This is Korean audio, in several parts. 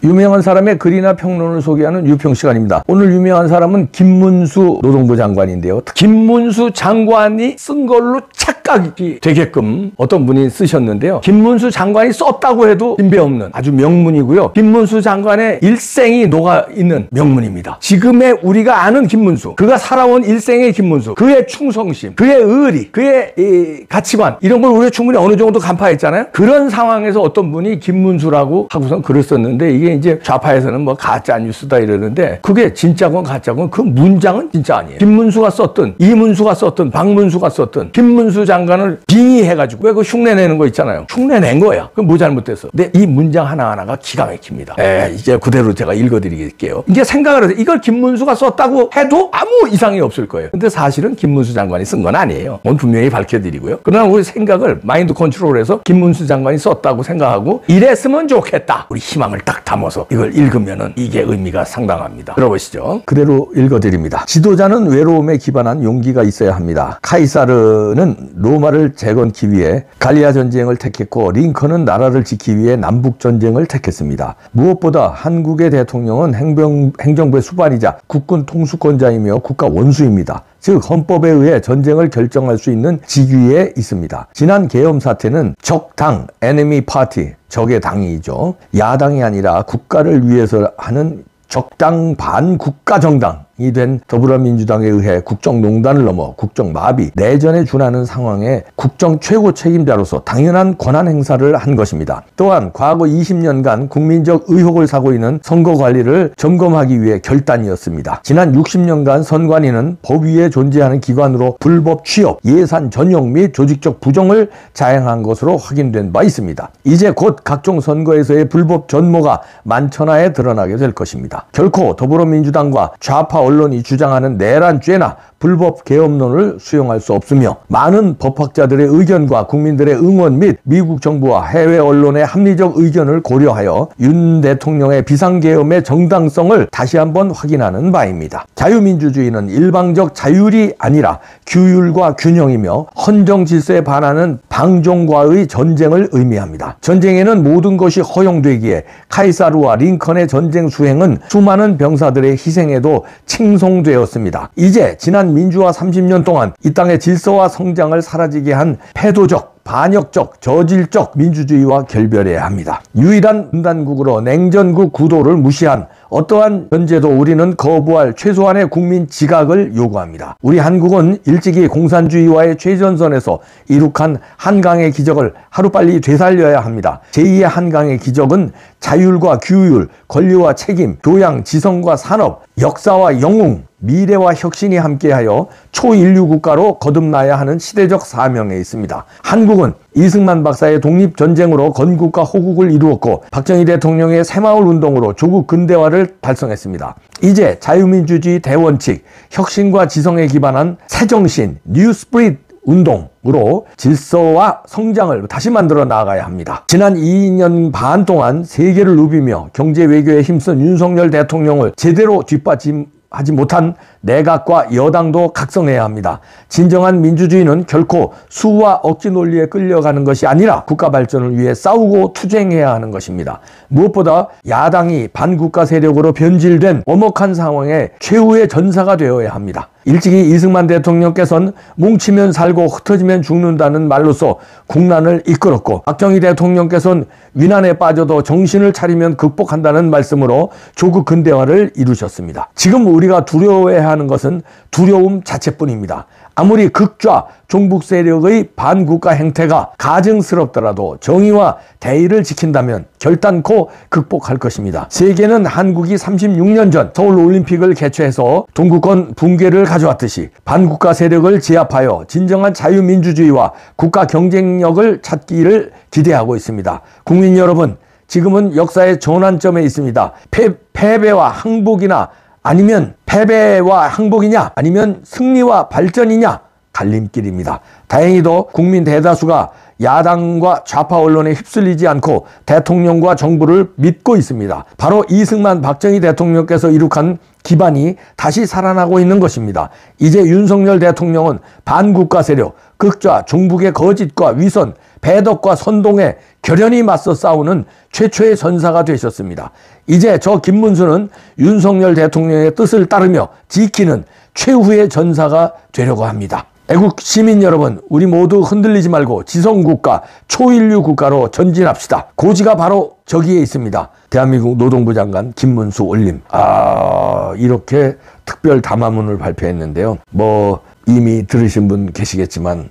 유명한 사람의 글이나 평론을 소개하는 유평 시간입니다. 오늘 유명한 사람은 김문수 노동부 장관인데요. 김문수 장관이 쓴 걸로 착각이 되게끔 어떤 분이 쓰셨는데요. 김문수 장관이 썼다고 해도 빈배없는 아주 명문이고요. 김문수 장관의 일생이 녹아있는 명문입니다. 지금의 우리가 아는 김문수, 그가 살아온 일생의 김문수, 그의 충성심, 그의 의리, 그의 이 가치관, 이런 걸 우리가 충분히 어느 정도 간파했잖아요. 그런 상황에서 어떤 분이 김문수라고 하고선 글을 썼는데, 이게 이제 좌파에서는 뭐 가짜 뉴스다 이러는데, 그게 진짜건 가짜건 그 문장은 진짜 아니에요. 김문수가 썼든 이문수가 썼든 박문수가 썼든 김문수 장관을 빙의해가지고 왜 그 흉내내는 거 있잖아요. 흉내낸 거야. 그럼 뭐 잘못됐어? 근데 이 문장 하나하나가 기가 막힙니다. 이제 그대로 제가 읽어드릴게요. 이제 생각을 해서 이걸 김문수가 썼다고 해도 아무 이상이 없을 거예요. 근데 사실은 김문수 장관이 쓴 건 아니에요. 오늘 분명히 밝혀드리고요. 그러나 우리 생각을 마인드 컨트롤해서 김문수 장관이 썼다고 생각하고 이랬으면 좋겠다, 우리 희망을 딱 담아서 이걸 읽으면은 이게 의미가 상당합니다. 들어보시죠. 그대로 읽어드립니다. 지도자는 외로움에 기반한 용기가 있어야 합니다. 카이사르는 로마를 재건기 위해 갈리아 전쟁을 택했고, 링컨은 나라를 지키기 위해 남북 전쟁을 택했습니다. 무엇보다 한국의 대통령은 행정부의 수반이자 국군 통수권자이며 국가 원수입니다. 즉 헌법에 의해 전쟁을 결정할 수 있는 직위에 있습니다. 지난 계엄 사태는 적당, enemy party, 적의 당이죠. 야당이 아니라 국가를 위해서 하는 적당 반국가 정당이 된 더불어민주당에 의해 국정농단을 넘어 국정마비, 내전에 준하는 상황에 국정 최고 책임자로서 당연한 권한 행사를 한 것입니다. 또한 과거 20년간 국민적 의혹을 사고 있는 선거 관리를 점검하기 위해 결단이었습니다. 지난 60년간 선관위는 법 위에 존재하는 기관으로 불법 취업, 예산 전용 및 조직적 부정을 자행한 것으로 확인된 바 있습니다. 이제 곧 각종 선거에서의 불법 전모가 만천하에 드러나게 될 것입니다. 결코 더불어민주당과 좌파 언론이 주장하는 내란 죄나 불법 계엄론을 수용할 수 없으며, 많은 법학자들의 의견과 국민들의 응원 및 미국 정부와 해외 언론의 합리적 의견을 고려하여 윤 대통령의 비상계엄의 정당성을 다시 한번 확인하는 바입니다. 자유민주주의는 일방적 자율이 아니라 규율과 균형이며 헌정 질서에 반하는 방종과의 전쟁을 의미합니다. 전쟁에는 모든 것이 허용되기에 카이사르와 링컨의 전쟁 수행은 수많은 병사들의 희생에도 칭송되었습니다. 이제 지난 민주화 30년 동안 이 땅의 질서와 성장을 사라지게 한 패도적, 반역적, 저질적 민주주의와 결별해야 합니다. 유일한 분단국으로 냉전국 구도를 무시한 어떠한 전제도 우리는 거부할 최소한의 국민 지각을 요구합니다. 우리 한국은 일찍이 공산주의와의 최전선에서 이룩한 한강의 기적을 하루빨리 되살려야 합니다. 제2의 한강의 기적은 자율과 규율, 권리와 책임, 교양, 지성과 산업, 역사와 영웅, 미래와 혁신이 함께하여 초인류 국가로 거듭나야 하는 시대적 사명에 있습니다. 한국은 이승만 박사의 독립전쟁으로 건국과 호국을 이루었고, 박정희 대통령의 새마을 운동으로 조국 근대화를 달성했습니다. 이제 자유민주주의 대원칙, 혁신과 지성에 기반한 새정신, 뉴 스피릿 운동으로 질서와 성장을 다시 만들어 나가야 합니다. 지난 2년 반 동안 세계를 누비며 경제 외교에 힘쓴 윤석열 대통령을 제대로 뒷받침하지 못한 내각과 여당도 각성해야 합니다. 진정한 민주주의는 결코 수와 억지 논리에 끌려가는 것이 아니라 국가 발전을 위해 싸우고 투쟁해야 하는 것입니다. 무엇보다 야당이 반국가 세력으로 변질된 엄혹한 상황에 최후의 전사가 되어야 합니다. 일찍이 이승만 대통령께서는 뭉치면 살고 흩어지면 죽는다는 말로써 국난을 이끌었고, 박정희 대통령께서는 위난에 빠져도 정신을 차리면 극복한다는 말씀으로 조국 근대화를 이루셨습니다. 지금 우리가 두려워해야 하는 것은 두려움 자체뿐입니다. 아무리 극좌 종북 세력의 반국가 행태가 가증스럽더라도 정의와 대의를 지킨다면 결단코 극복할 것입니다. 세계는 한국이 36년 전 서울올림픽을 개최해서 동구권 붕괴를 가져왔듯이 반국가 세력을 제압하여 진정한 자유민주주의와 국가 경쟁력을 찾기를 기대하고 있습니다. 국민 여러분, 지금은 역사의 전환점에 있습니다. 패배와 항복이냐 아니면 승리와 발전이냐, 갈림길입니다. 다행히도 국민 대다수가 야당과 좌파 언론에 휩쓸리지 않고 대통령과 정부를 믿고 있습니다. 바로 이승만, 박정희 대통령께서 이룩한 기반이 다시 살아나고 있는 것입니다. 이제 윤석열 대통령은 반국가 세력, 극좌, 종북의 거짓과 위선, 배덕과 선동에 결연히 맞서 싸우는 최초의 전사가 되셨습니다. 이제 저 김문수는 윤석열 대통령의 뜻을 따르며 지키는 최후의 전사가 되려고 합니다. 애국 시민 여러분, 우리 모두 흔들리지 말고 지성국가, 초인류 국가로 전진합시다. 고지가 바로 저기에 있습니다. 대한민국 노동부 장관 김문수 올림. 이렇게 특별 담화문을 발표했는데요. 뭐 이미 들으신 분 계시겠지만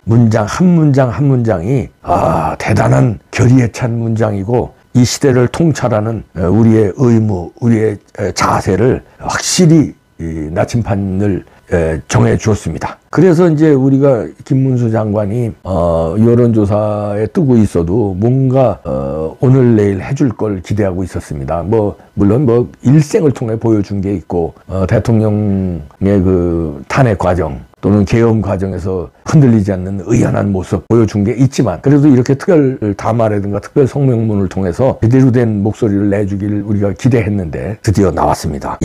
문장 한 문장이 대단한 결의에 찬 문장이고, 이 시대를 통찰하는 우리의 의무, 우리의 자세를 확실히 나침판을 정해 주었습니다. 그래서 이제 우리가 김문수 장관이 여론조사에 뜨고 있어도 뭔가 오늘 내일 해줄 걸 기대하고 있었습니다. 물론 일생을 통해 보여준 게 있고, 대통령의 그 탄핵 과정 또는 계엄 과정에서 흔들리지 않는 의연한 모습 보여준 게 있지만, 그래도 이렇게 특별 담화라든가 특별 성명문을 통해서 제대로 된 목소리를 내주길 우리가 기대했는데 드디어 나왔습니다.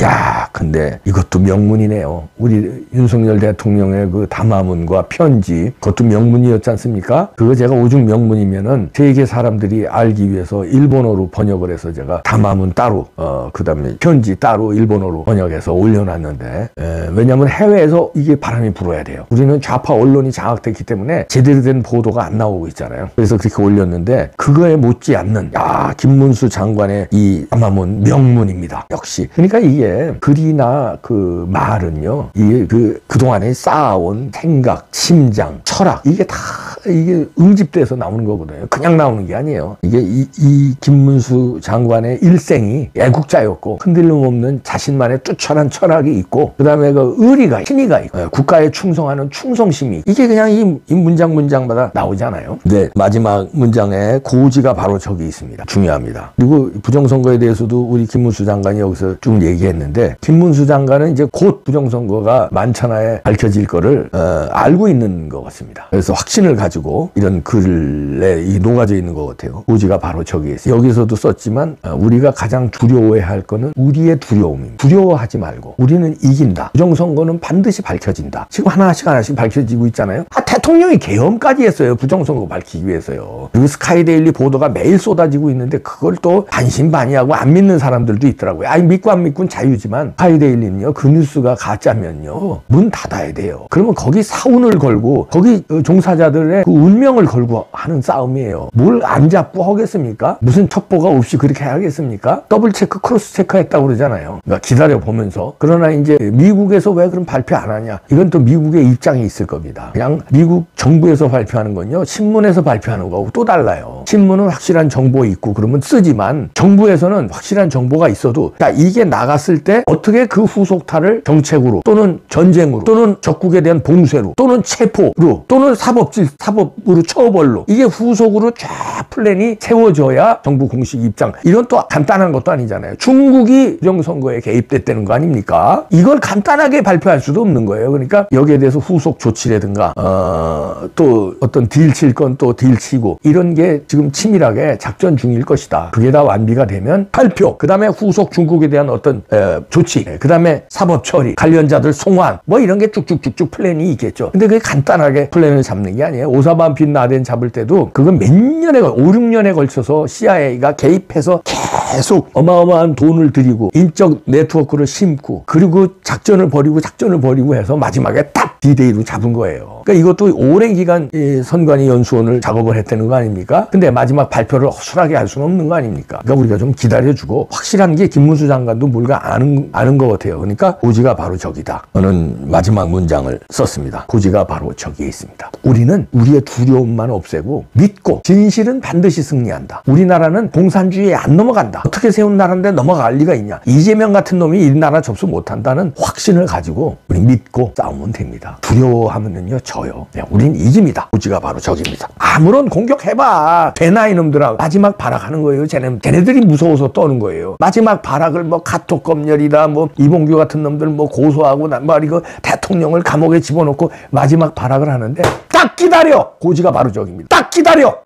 근데 이것도 명문이네요. 우리 윤석열 대통령의 그 담화문과 편지, 그것도 명문이었지 않습니까? 그거 제가 오죽 명문이면은 세계 사람들이 알기 위해서 일본어로 번역을 해서 제가 담화문 따로 그 다음에 편지 따로 일본어로 번역해서 올려놨는데, 왜냐하면 해외에서 이게 바람이 불어야 돼요. 우리는 좌파 언론이 장악됐기 때문에 제대로 된 보도가 안 나오고 있잖아요. 그래서 그렇게 올렸는데, 그거에 못지않는 김문수 장관의 이 담화문 명문입니다. 역시. 그러니까 이게 글이나 그 말은요, 이게 그동안에 쌓아온 생각, 심장, 철학, 이게 응집돼서 나오는 거거든요. 그냥 나오는 게 아니에요. 이게 이 김문수 장관의 일생이 애국자였고, 흔들림 없는 자신만의 뚜철한 철학이 있고, 그 다음에 그 의리가, 신의가 있고, 국가에 충성하는 충성심이, 이게 그냥 이 문장마다 나오잖아요. 근데 마지막 문장에 고지가 바로 저기 있습니다. 중요합니다. 그리고 부정선거에 대해서도 우리 김문수 장관이 여기서 쭉 얘기했는데, 김문수 장관은 이제 곧 부정선거가 만천하에 밝혀질 거를 알고 있는 것 같습니다. 그래서 확신을 가지고 이런 글에 녹아져 있는 것 같아요. 고지가 바로 저기 있어요. 여기서도 썼지만 우리가 가장 두려워해야 할 거는 우리의 두려움입니다. 두려워하지 말고 우리는 이긴다. 부정선거는 반드시 밝혀진다. 지금 하나씩 밝혀지고 있잖아요. 대통령이 계엄까지 했어요. 부정선거 밝히기 위해서요. 그리고 스카이데일리 보도가 매일 쏟아지고 있는데, 그걸 또 반신반의하고 안 믿는 사람들도 있더라고요. 믿고 안 믿고는 자유지만, 스카이데일리는요, 그 뉴스가 가짜면요, 문 닫아야 돼요. 그러면 거기 사운을 걸고 거기 종사자들의 그 운명을 걸고 하는 싸움이에요. 뭘 안 잡고 하겠습니까? 무슨 첩보가 없이 그렇게 하겠습니까? 더블 체크, 크로스 체크 했다고 그러잖아요. 그러니까 기다려 보면서. 그러나 이제 미국에서 왜 그럼 발표 안 하냐? 이건 또 미국의 입장이 있을 겁니다. 그냥 미국 정부에서 발표하는 건요, 신문에서 발표하는 거하고 또 달라요. 신문은 확실한 정보 있고 그러면 쓰지만, 정부에서는 확실한 정보가 있어도 이게 나갔을 때 어떻게 그 후속타를 정책으로 또는 전쟁으로 또는 적국에 대한 봉쇄로 또는 체포로 또는 사법으로 처벌로, 이게 후속으로 쫙 플랜이 세워져야 정부 공식 입장. 이건 또 간단한 것도 아니잖아요. 중국이 부정선거에 개입됐다는 거 아닙니까? 이걸 간단하게 발표할 수도 없는 거예요. 그러니까 여기에 대해서 후속 조치라든가 또 어떤 딜 칠 건 또 딜 치고, 이런 게 지금 치밀하게 작전 중일 것이다. 그게 다 완비가 되면 발표, 그 다음에 후속 중국에 대한 어떤 조치, 그 다음에 사법 처리, 관련자들 송환, 이런 게 쭉쭉쭉쭉 플랜이 있겠죠. 근데 그게 간단하게 플랜을 잡는 게 아니에요. 오사마 빈 라덴 잡을 때도 그건 몇 년에 5, 6년에 걸쳐서 CIA가 개입해서 계속 어마어마한 돈을 들이고 인적 네트워크를 심고, 그리고 작전을 벌이고 해서 마지막에 딱 D-Day로 잡은 거예요. 그러니까 이것도 오랜 기간 선관위 연수원을 작업을 했다는 거 아닙니까? 근데 마지막 발표를 허술하게 할 수는 없는 거 아닙니까? 그러니까 우리가 좀 기다려주고, 확실한 게 김문수 장관도 뭔가 아는 것 같아요. 그러니까 고지가 바로 저기다. 저는 마지막 문장을 썼습니다. 고지가 바로 저기에 있습니다. 우리는 우리의 두려움만 없애고 믿고, 진실은 반드시 승리한다. 우리나라는 공산주의에 안 넘어간다. 어떻게 세운 나라인데 넘어갈 리가 있냐. 이재명 같은 놈이 이 나라 접수 못한다는 확신을 가지고 우리 믿고 싸우면 됩니다. 두려워하면요 져요. 우린 이깁니다. 고지가 바로 저기입니다. 아무런 공격해봐. 되나 이놈들아. 마지막 발악하는 거예요. 쟤네들이 무서워서 떠는 거예요. 마지막 발악을 카톡 검열이다, 이봉규 같은 놈들 고소하고 이거 대통령을 감옥에 집어넣고 마지막 발악을 하는데, 딱 기다려. 고지가 바로 저기입니다. 딱 기다려.